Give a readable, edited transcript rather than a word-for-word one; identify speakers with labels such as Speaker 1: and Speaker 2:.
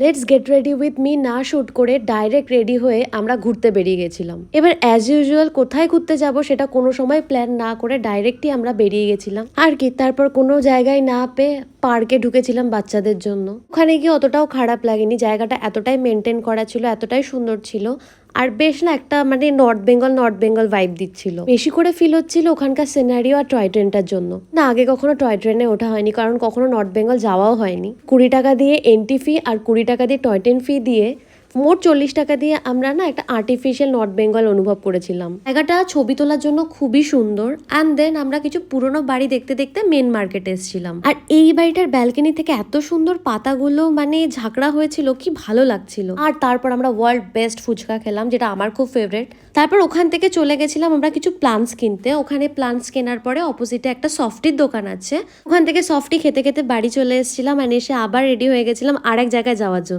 Speaker 1: Let's get ready with me না shoot করে direct ready হয়ে আমরা ঘুরতে বেরিয়ে গেছিলাম। এবার অ্যাজ ইউজুয়াল কোথায় ঘুরতে যাব সেটা কোনো সময় প্ল্যান না করে ডাইরেক্টই আমরা বেরিয়ে গেছিলাম আর কি। তারপর কোনো জায়গায় না পেয়ে পার্কে ঢুকেছিলাম বাচ্চাদের জন্য। ওখানে গিয়ে অতটাও খারাপ লাগেনি, জায়গাটা এতটাই মেনটেন করা ছিল, এতটাই সুন্দর ছিল। আর বেশ না একটা মানে নর্থ বেঙ্গল ভাইব দিচ্ছিল। বেশি করে ফিল হচ্ছিল ওখানকার সিনারিও আর টয় ট্রেনটার জন্য। না আগে কখনো টয় ট্রেনে ওঠা হয়নি, কারণ কখনো নর্থ বেঙ্গল যাওয়াও হয়নি। 20 টাকা দিয়ে এন্ট্রি ফি আর 20 টাকা দিয়ে টয় ট্রেন ফি দিয়ে মোট 40 টাকা দিয়ে আমরা না একটা আর্টিফিশিয়াল নর্থ বেঙ্গল অনুভব করেছিলাম। জায়গাটা ছবি তোলার জন্য খুবই সুন্দর। অ্যান্ড দেন আমরা কিছু পুরোনো বাড়ি দেখতে দেখতে মেন মার্কেটে এসেছিলাম। আর এই বাড়িটার ব্যালকনি থেকে এত সুন্দর পাতাগুলো মানে ঝাঁকড়া হয়েছিল, কি ভালো লাগছিল। আর তারপর আমরা ওয়ার্ল্ড বেস্ট ফুচকা খেলাম, যেটা আমার খুব ফেভারিট। তারপর ওখান থেকে চলে গেছিলাম আমরা কিছু প্লান্টস কিনতে। ওখানে প্লান্টস কেনার পরে অপোজিটে একটা সফটির দোকান আছে, ওখান থেকে সফটি খেতে খেতে বাড়ি চলে এসেছিলাম। আর এসে আবার রেডি হয়ে গেছিলাম আরেক জায়গায় যাওয়ার জন্য।